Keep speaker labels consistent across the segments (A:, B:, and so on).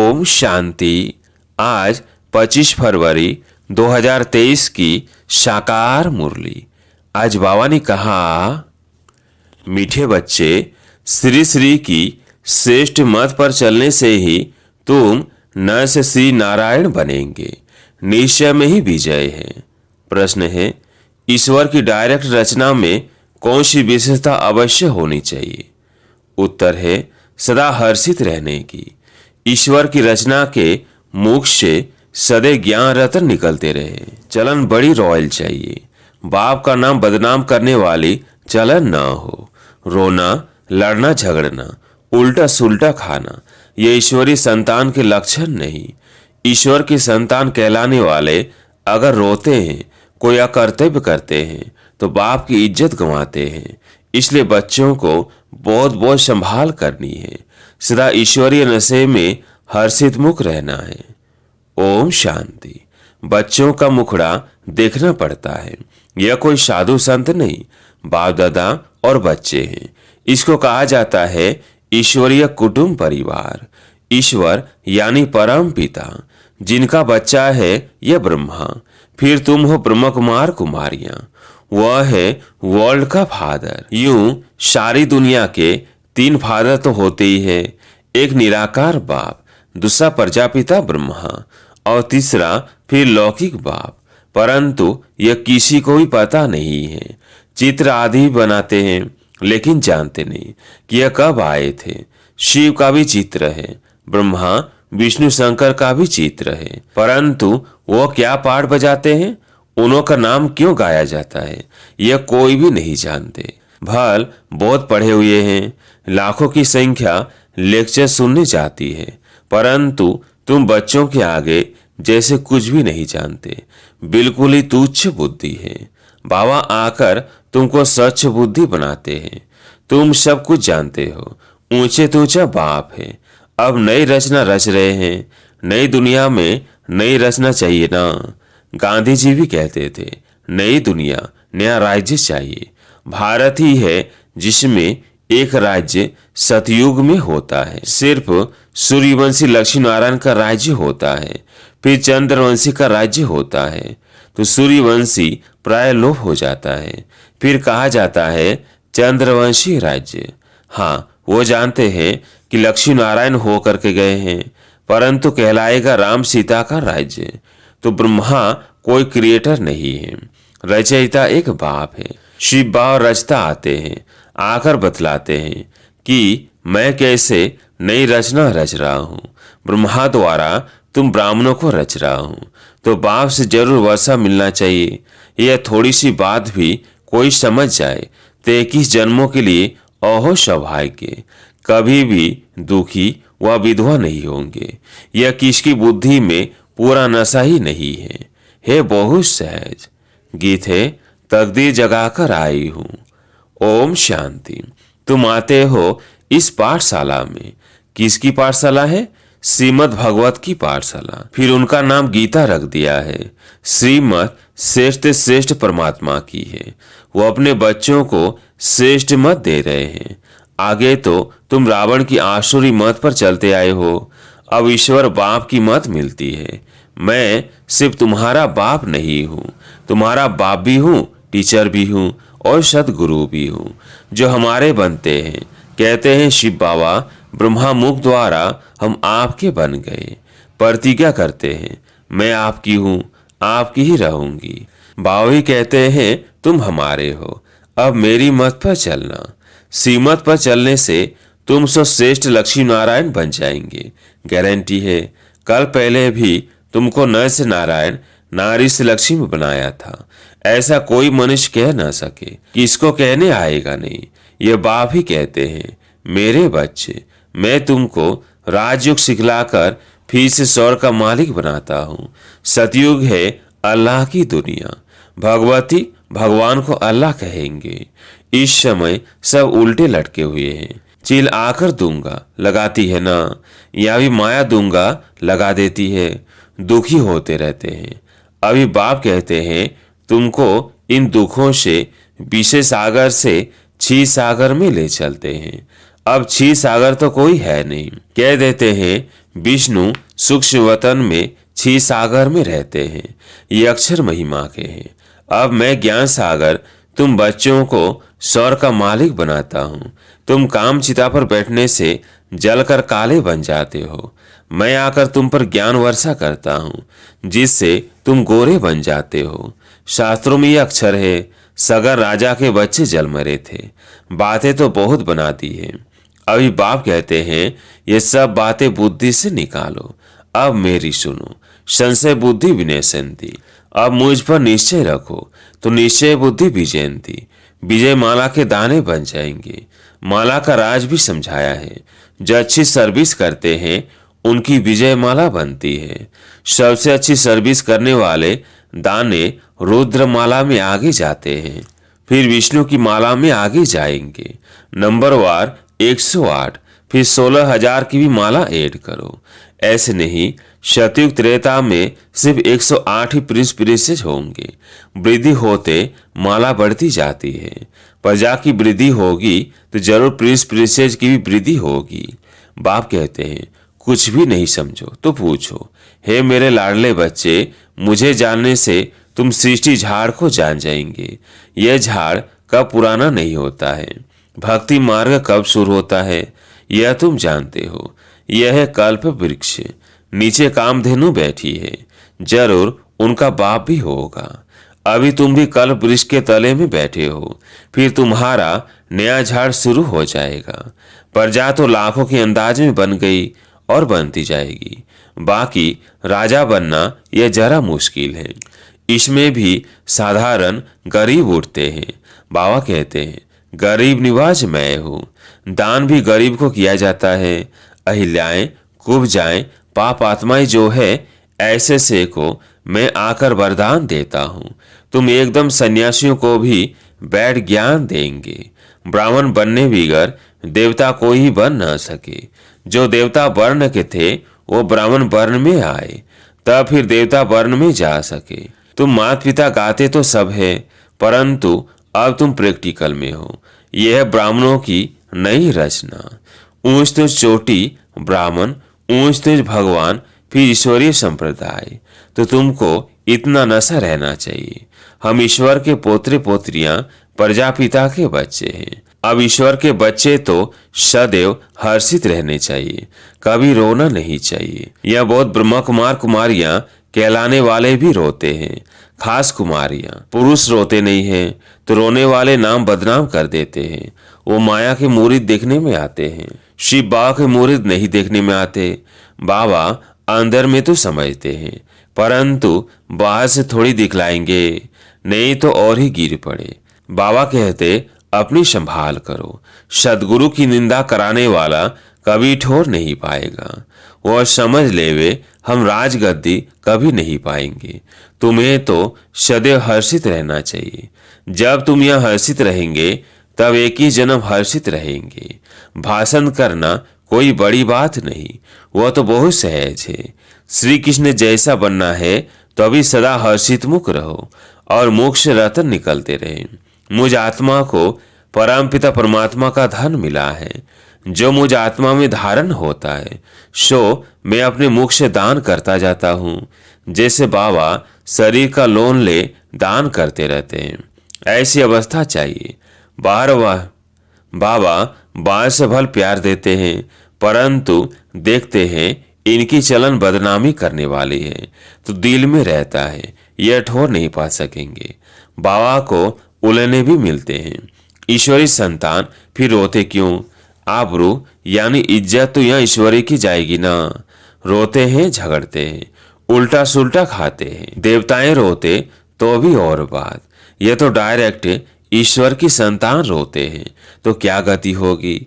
A: ओम शांति। आज 25 फरवरी 2023 की साकार मुरली। आज बाबा ने कहा, मीठे बच्चे, श्री श्री की श्रेष्ठ मत पर चलने से ही तुम न से श्री नारायण बनेंगे, निश्चय में ही विजय है। प्रश्न है, ईश्वर की डायरेक्ट रचना में कौन सी विशेषता अवश्य होनी चाहिए? उत्तर है, सदा हर्षित रहने की। ईश्वर की रचना के मुख से सदैव ज्ञान रत्न निकलते रहे। चलन बड़ी रॉयल चाहिए। बाप का नाम बदनाम करने वाली चलन ना हो। रोना, लड़ना, झगड़ना, उल्टा सुल्टा खाना, ये ईश्वरी संतान के लक्षण नहीं। ईश्वर की संतान कहलाने वाले अगर रोते हैं, कोई अकर्तव्य करते हैं, तो बाप की इज्जत गंवाते हैं। इसलिए बच्चों को बहुत बहुत संभाल करनी है। सदा ईश्वरीय नशे में हर्षित मुख रहना है। ओम शांति। बच्चों का मुखड़ा देखना पड़ता है। यह कोई साधु संत नहीं, बाप दादा और बच्चे हैं। इसको कहा जाता है ईश्वरीय कुटुंब परिवार। ईश्वर यानी परम पिता, जिनका बच्चा है यह ब्रह्मा। फिर तुम हो ब्रह्म कुमार कुमारियां। वह है वर्ल्ड का फादर। यूं सारी दुनिया के 3 फादर तो होते ही है। एक निराकार बाप, दूसरा प्रजापिता ब्रह्मा और तीसरा फिर लौकिक बाप। परंतु यह किसी को भी पता नहीं है। चित्र आदि बनाते हैं लेकिन जानते नहीं कि यह कब आए थे। शिव का भी चित्र है, ब्रह्मा विष्णु शंकर का भी चित्र है, परंतु वो क्या पाठ बजाते हैं, उन्हों का नाम क्यों गाया जाता है, यह कोई भी नहीं जानते। भल बहुत पढ़े हुए हैं, लाखों की संख्या लेक्चर सुनने जाती है, परंतु तुम बच्चों के आगे जैसे कुछ भी नहीं जानते। बिल्कुल ही तुच्छ बुद्धि है। बाबा आकर तुमको स्वच्छ बुद्धि बनाते हैं। तुम सब कुछ जानते हो। ऊंचे तो ऊंचा बाप है। अब नई रचना रच रहे हैं। नई दुनिया में नई रचना चाहिए ना। गांधी जी भी कहते थे, नई दुनिया, नया राज्य चाहिए। भारत ही है जिसमें एक राज्य सतयुग में होता है। सिर्फ सूर्यवंशी लक्ष्मी नारायण का राज्य होता है, फिर चंद्रवंशी का राज्य होता है, तो सूर्यवंशी प्राय लोप हो जाता है। फिर कहा जाता है चंद्रवंशी राज्य। हाँ, वो जानते हैं कि लक्ष्मी नारायण हो करके गए हैं, परंतु कहलाएगा राम सीता का राज्य। तो ब्रह्मा कोई क्रिएटर नहीं है, रचयिता एक बाप है। शिव बाबा रचता आते हैं, आकर बतलाते हैं कि मैं कैसे नई रचना रच रहा हूँ। ब्रह्मा द्वारा तुम ब्राह्मणों को रच रहा हूँ, तो बाप से जरूर वर्षा मिलना चाहिए। यह थोड़ी सी बात भी कोई समझ जाए तो 21 जन्मों के लिए अहो सौभाग्य। कभी भी दुखी व विधवा नहीं होंगे। यह किसकी बुद्धि में पूरा नशा ही नहीं है। हे बहुत सहज। गीत है, तकदीर जगाकर आई हूँ। ओम शांति। तुम आते हो इस पाठशाला में। किसकी पाठशाला है? श्रीमद् भगवत की पाठशाला। फिर उनका नाम गीता रख दिया है। श्रीमद् श्रेष्ठ श्रेष्ठ परमात्मा की है। वो अपने बच्चों को श्रेष्ठ मत दे रहे हैं। आगे तो तुम रावण की आसुरी मत पर चलते आए हो। अब ईश्वर बाप की मत मिलती है। मैं सिर्फ तुम्हारा बाप नहीं हूँ, तुम्हारा बाप भी हूँ, टीचर भी हूँ और सदगुरु भी हूँ। जो हमारे बनते हैं, कहते हैं शिव बाबा ब्रह्मा मुख द्वारा हम आपके बन गए। प्रतिज्ञा करते हैं, मैं आपकी हूँ, आपकी ही रहूंगी। बाबा ही कहते हैं तुम हमारे हो, अब मेरी मत पर चलना। श्रीमत पर चलने से तुम सो श्रेष्ठ लक्ष्मी नारायण बन जाएंगे, गारंटी है। कल पहले भी तुमको नर से नारायण, नारी से लक्ष्मी बनाया था। ऐसा कोई मनुष्य कह ना सके कि इसको कहने आएगा नहीं। ये बाप ही कहते हैं, मेरे बच्चे, मैं तुमको राजयोग सिखलाकर फिर से स्वर्ग का मालिक बनाता हूँ। सतयुग है अल्लाह की दुनिया। भगवती भगवान को अल्लाह कहेंगे। इस समय सब उल्टे लटके हुए हैं। चिल आकर दूंगा लगाती है ना, या भी माया दूंगा लगा देती है। दुखी होते रहते हैं। अभी बाप कहते हैं तुमको इन दुखों से विषय सागर से क्षीर सागर में ले चलते हैं। अब क्षीर सागर तो कोई है नहीं। कह देते हैं विष्णु सूक्ष्म वतन में क्षीर सागर में रहते हैं। ये अक्षर महिमा के हैं। अब मैं ज्ञान सागर तुम बच्चों को सौर का मालिक बनाता हूँ। तुम काम चिता पर बैठने से जलकर काले बन जाते हो। मैं आकर तुम पर ज्ञान वर्षा करता हूँ, जिससे तुम गोरे बन जाते हो। शास्त्रों में यह अक्षर है, सगर राजा के बच्चे जल मरे थे। बातें तो बहुत बनाती है। अभी बाप कहते हैं ये सब बातें बुद्धि से निकालो। अब मेरी सुनो, संशय बुद्धि विनयसंती। अब मुझ पर निश्चय रखो तो निश्चय बुद्धि विजयंती। विजय माला के दाने बन जाएंगे। माला का राज भी समझाया है। जो अच्छी सर्विस करते हैं उनकी विजय माला बनती है। सबसे अच्छी सर्विस करने वाले दाने रुद्र माला में आगे जाते हैं, फिर विष्णु की माला में आगे जाएंगे। नंबरवार 108, फिर 16,000 की भी माला ऐड करो। ऐसे नहीं, सतयुग त्रेता में सिर्फ 108 ही प्रिंस प्रिंसेस होंगे। वृद्धि होते माला बढ़ती जाती है। प्रजा की वृद्धि होगी तो जरूर प्रिंस प्रिंसेस की भी वृद्धि होगी। बाप कहते हैं कुछ भी नहीं समझो तो पूछो। हे मेरे लाडले बच्चे, मुझे जानने से तुम सृष्टि झाड़ को जान जाएंगे। यह झाड़ कब पुराना नहीं होता है। भक्ति मार्ग कब शुरू होता है यह तुम जानते हो। यह है कल्प वृक्ष। नीचे कामधेनु बैठी है, जरूर उनका बाप भी होगा। अभी तुम भी कल्प वृक्ष के तले में बैठे हो, फिर तुम्हारा नया झाड़ शुरू हो जाएगा। प्रजा तो लाखों के अंदाज में बन गई और बनती जाएगी। बाकी राजा बनना यह जरा मुश्किल है। इसमें भी साधारण गरीब उठते हैं। बाबा कहते हैं गरीब निवाज मैं हूँ। दान भी गरीब को किया जाता है। अहिल्याएं कुब्जाएं पाप आत्माएं जो है ऐसे से को मैं आकर वरदान देता हूँ। तुम एकदम सन्यासियों को भी बैठ ज्ञान देंगे। ब्राह्मण बनने बिगर देवता कोई ही बन न सके। जो देवता वर्ण के थे वो ब्राह्मण वर्ण में आए, तब फिर देवता वर्ण में जा सके। तुम माता पिता गाते तो सब है, परंतु अब तुम प्रैक्टिकल में हो। यह है ब्राह्मणों की नई रचना। ऊंच तुझ चोटी ब्राह्मण, ऊंच तुझ भगवान, फिर ईश्वरीय संप्रदाय। तो तुमको इतना नशा रहना चाहिए। हम ईश्वर के पोत्रे पोत्रियां प्रजापिता के बच्चे हैं। अब ईश्वर के बच्चे तो सदैव हर्षित रहने चाहिए, कभी रोना नहीं चाहिए। यह बहुत ब्रह्म कुमार कुमारियां कहलाने वाले भी रोते हैं, खास कुमारियां। पुरुष रोते नहीं हैं तो रोने वाले नाम बदनाम कर देते हैं। वो माया के मुरीद देखने में आते हैं, शिव बाबा के मुरीद नहीं देखने में आते। बाबा अंदर में तो समझते हैं, परंतु बाहर से थोड़ी दिखलाएंगे, नहीं तो और ही गिर पड़े। बाबा कहते अपनी संभाल करो। सदगुरु की निंदा कराने वाला कभी ठोर नहीं पाएगा। वह समझ लेवे हम राजगद्दी कभी नहीं पाएंगे। तुम्हें तो सदैव हर्षित रहना चाहिए। जब तुम यह हर्षित रहेंगे तब एक ही जन्म हर्षित रहेंगे। भाषण करना कोई बड़ी बात नहीं, वह तो बहुत सहज है। श्री कृष्ण जैसा बनना है तो अभी सदा हर्षित मुख रहो और मोक्ष रतन निकलते रहे। मुझ आत्मा को परमपिता परमात्मा का धन मिला है। जो मुझ आत्मा में धारण होता है सो मैं अपने मुख से दान करता जाता हूँ। जैसे बाबा शरीर का लोन ले दान करते रहते हैं, ऐसी अवस्था चाहिए। बाबा बाहर से भल प्यार देते हैं, परंतु देखते हैं इनकी चलन बदनामी करने वाली है तो दिल में रहता है, यह ठोर नहीं पा सकेंगे। बाबा को उलझने भी मिलते हैं। ईश्वरी संतान फिर रोते क्यों? आबरू यानी इज्जत तो यहाँ ईश्वरी की जाएगी ना। रोते हैं, झगड़ते हैं, उल्टा सुल्टा खाते हैं। देवताएं रोते तो भी और बात, यह तो डायरेक्ट ईश्वर की संतान रोते हैं तो क्या गति होगी।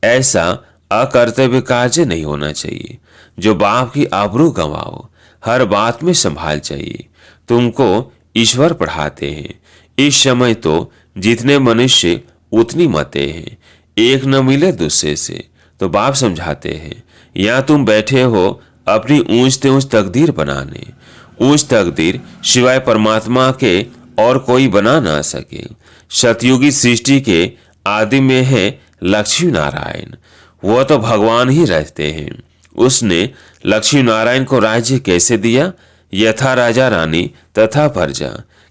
A: ऐसा अकर्तव्य कार्य नहीं होना चाहिए जो बाप की आबरू गंवाओ। हर बात में संभाल चाहिए। तुमको ईश्वर पढ़ाते हैं। इस समय तो जितने मनुष्य उतनी मतें हैं, एक न मिले दूसरे से तो बाप समझाते हैं। यहाँ तुम बैठे हो अपनी ऊंच से ऊंच तकदीर बनाने। ऊंच तकदीर सिवाय परमात्मा के और कोई बना ना सके। सतयुगी सृष्टि के आदि में है लक्ष्मी नारायण, वह तो भगवान ही रहते हैं। उसने लक्ष्मी नारायण को राज्य कैसे दिया, यथा राजा रानी तथा प्रजा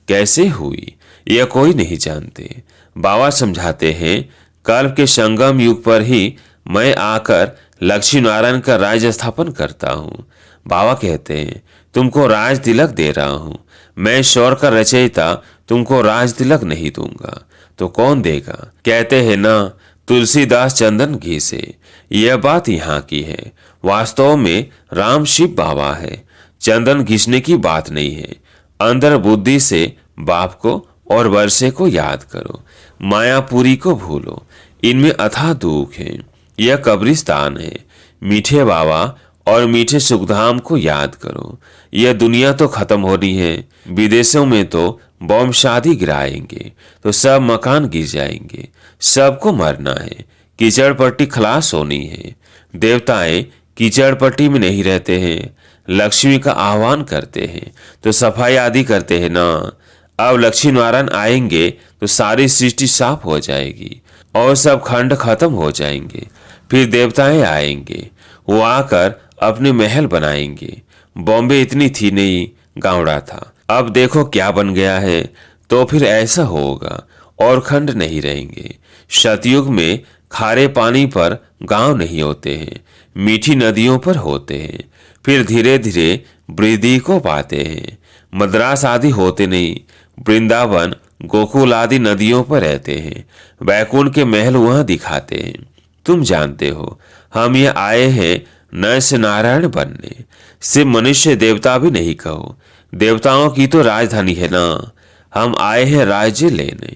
A: कैसे हुई, यह कोई नहीं जानते। बाबा समझाते हैं, कल्प के संगम युग पर ही मैं आकर लक्ष्मी नारायण का राज्य स्थापन करता हूँ। बाबा कहते हैं, तुमको राज तिलक दे रहा हूँ, मैं ईश्वर का रचयिता तुमको राज तिलक नहीं दूंगा तो कौन देगा। कहते हैं ना, तुलसीदास चंदन घी से। यह बात यहाँ की है। वास्तव में राम शिव बाबा है, चंदन घिसने की बात नहीं है। अंदर बुद्धि से बाप को और वर्षे को याद करो, मायापुरी को भूलो, इनमें अथाह दुख है। यह कब्रिस्तान है। मीठे बाबा और मीठे सुखधाम को याद करो। यह दुनिया तो खत्म होनी है, विदेशों में तो बम शादी गिराएंगे तो सब मकान गिर जाएंगे, सबको मरना है, कीचड़ पट्टी खलास होनी है। देवताएं कीचड़ पट्टी में नहीं रहते हैं, लक्ष्मी का आह्वान करते हैं तो सफाई आदि करते हैं ना। अब लक्ष्मी नारायण आएंगे तो सारी सृष्टि साफ हो जाएगी और सब खंड खत्म हो जाएंगे। फिर देवताएं आएंगे, वो आकर अपने महल बनाएंगे। बॉम्बे इतनी थी नहीं, गावड़ा था, अब देखो क्या बन गया है। तो फिर ऐसा होगा और खंड नहीं रहेंगे। सतयुग में खारे पानी पर गांव नहीं होते हैं, मीठी नदियों पर होते हैं। फिर धीरे धीरे वृद्धि को पाते हैं। मद्रास आदि होते नहीं, वृंदावन गोकुल आदि नदियों पर रहते हैं। बैकुंठ के महल वहां दिखाते हैं। तुम जानते हो, हम ये आए हैं नर से नारायण बनने। सिर्फ मनुष्य देवता भी नहीं कहो, देवताओं की तो राजधानी है ना। हम आए हैं राज्य लेने।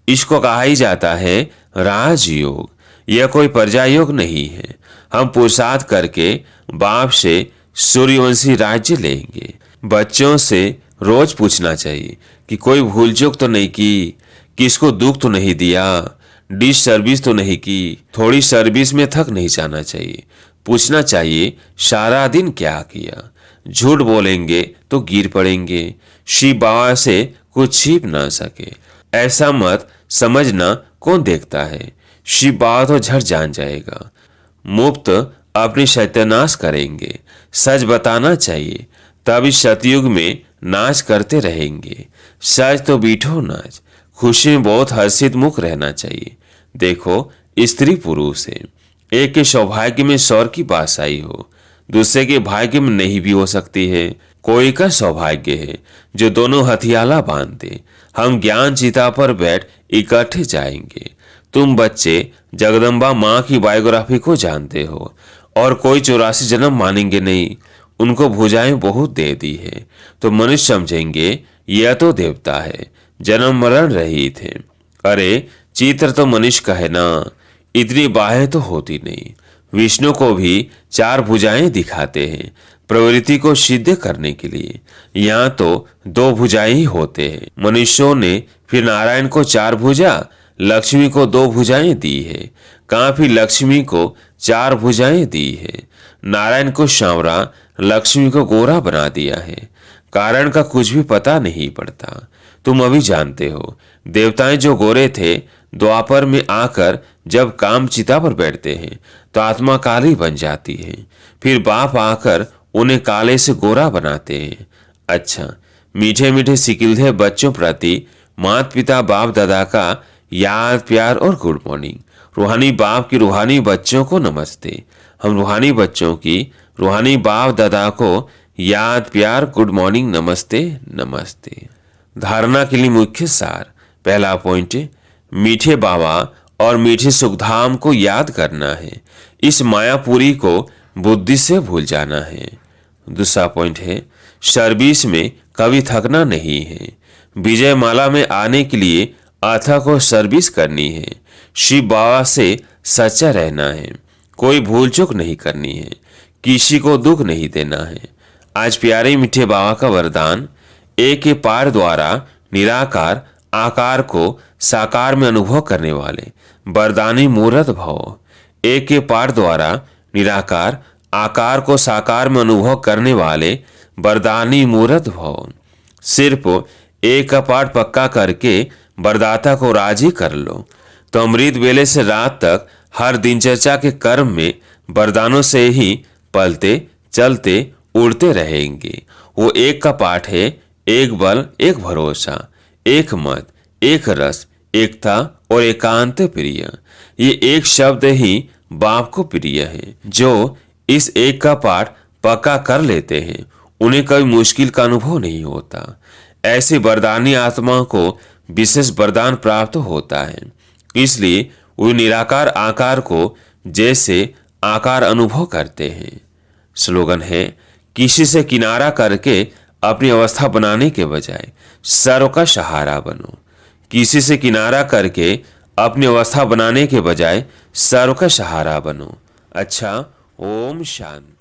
A: इसको कहा ही जाता है राजयोग। यह कोई प्रजा योग नहीं है। हम पुरुषार्थ करके बाप से सूर्यवंशी राज्य लेंगे। बच्चों से रोज पूछना चाहिए कि कोई भूल चूक तो नहीं की, किसको दुख तो नहीं दिया, डिश सर्विस तो नहीं की, थोड़ी सर्विस में थक नहीं जाना चाहिए। पूछना चाहिए सारा दिन क्या किया। झूठ बोलेंगे तो गिर पड़ेंगे। शिव बाबा से कुछ छिप ना सके ऐसा मत समझना, कौन देखता है। शिव बाबा तो झट जान जाएगा। मुफ्त अपनी सत्यानाश करेंगे। सच बताना चाहिए, तभी सतयुग में नाच करते रहेंगे। सच तो बीठो नाच। खुशी में बहुत हर्षित मुख रहना चाहिए। देखो, स्त्री पुरुष है, एक के सौभाग्य में सौर की बासाई हो, दूसरे के भाग्य में नहीं भी हो सकती है। कोई का सौभाग्य है जो दोनों हथियाला बांधते। हम ज्ञान चिता पर बैठ इकट्ठे जाएंगे। तुम बच्चे जगदम्बा माँ की बायोग्राफी को जानते हो और कोई 84 जन्म मानेंगे नहीं। उनको भुजाएं बहुत दे दी है तो मनुष्य समझेंगे यह तो देवता है, जन्म मरण रहित है। अरे चित्र तो मनुष्य का है ना, इतनी बाहें तो होती नहीं। विष्णु को भी 4 भुजाएं दिखाते हैं प्रवृत्ति को सिद्ध करने के लिए। यहाँ तो 2 भुजाएं ही होते हैं। मनुष्यों ने फिर नारायण को 4 भुजा, लक्ष्मी को 2 भुजाएं दी है। कहाँ फिर लक्ष्मी को 4 भुजाएं दी है। नारायण को सांवरा, लक्ष्मी को गोरा बना दिया है। कारण का कुछ भी पता नहीं पड़ता। तुम अभी जानते हो, देवताएं जो गोरे थे द्वापर में आकर जब काम चिता पर बैठते हैं तो आत्मा काली बन जाती है। फिर बाप आकर उन्हें काले से गोरा बनाते हैं। अच्छा, मीठे मीठे सिकिलधे बच्चों प्रति माता पिता बाप दादा का याद प्यार और गुड मॉर्निंग। रूहानी बाप की रूहानी बच्चों को नमस्ते। हम रूहानी बच्चों की रूहानी बाप दादा को याद प्यार गुड मॉर्निंग नमस्ते नमस्ते। धारणा के लिए मुख्य सार। पहला पॉइंट, मीठे बाबा और मीठे सुखधाम को याद करना है। इस मायापुरी को बुद्धि से भूल जाना है। दूसरा पॉइंट है, सर्विस में कभी थकना नहीं है। विजय माला में आने के लिए अथक को सर्विस करनी है। शिव बाबा से सच्चा रहना है। कोई भूल चूक नहीं करनी है। किसी को दुख नहीं देना है। आज प्यारे मीठे बाबा का वरदान, एक के पार द्वारा निराकार आकार को साकार में अनुभव करने वाले वरदानी मूर्त भव। एक के पार द्वारा निराकार आकार को साकार में अनुभव करने वाले वरदानी मूर्त भव। सिर्फ एक का पाठ पक्का करके वरदाता को राजी कर लो तो अमृत वेले से रात तक हर दिनचर्या के कर्म में वरदानों से ही पलते चलते उड़ते रहेंगे। वो एक का पाठ है, एक बल एक भरोसा, एक मत एक रस, एकता और एकांत प्रिय। ये एक शब्द ही बाप को प्रिय है। जो इस एक का पाठ पक्का कर लेते हैं उन्हें कभी मुश्किल का अनुभव नहीं होता। ऐसे वरदानी आत्मा को विशेष वरदान प्राप्त होता है, इसलिए वे निराकार आकार को जैसे आकार अनुभव करते हैं। स्लोगन है, किसी से किनारा करके अपनी अवस्था बनाने के बजाय सर्व का सहारा बनो। किसी से किनारा करके अपनी अवस्था बनाने के बजाय सर्व का सहारा बनो। अच्छा, ओम शांति।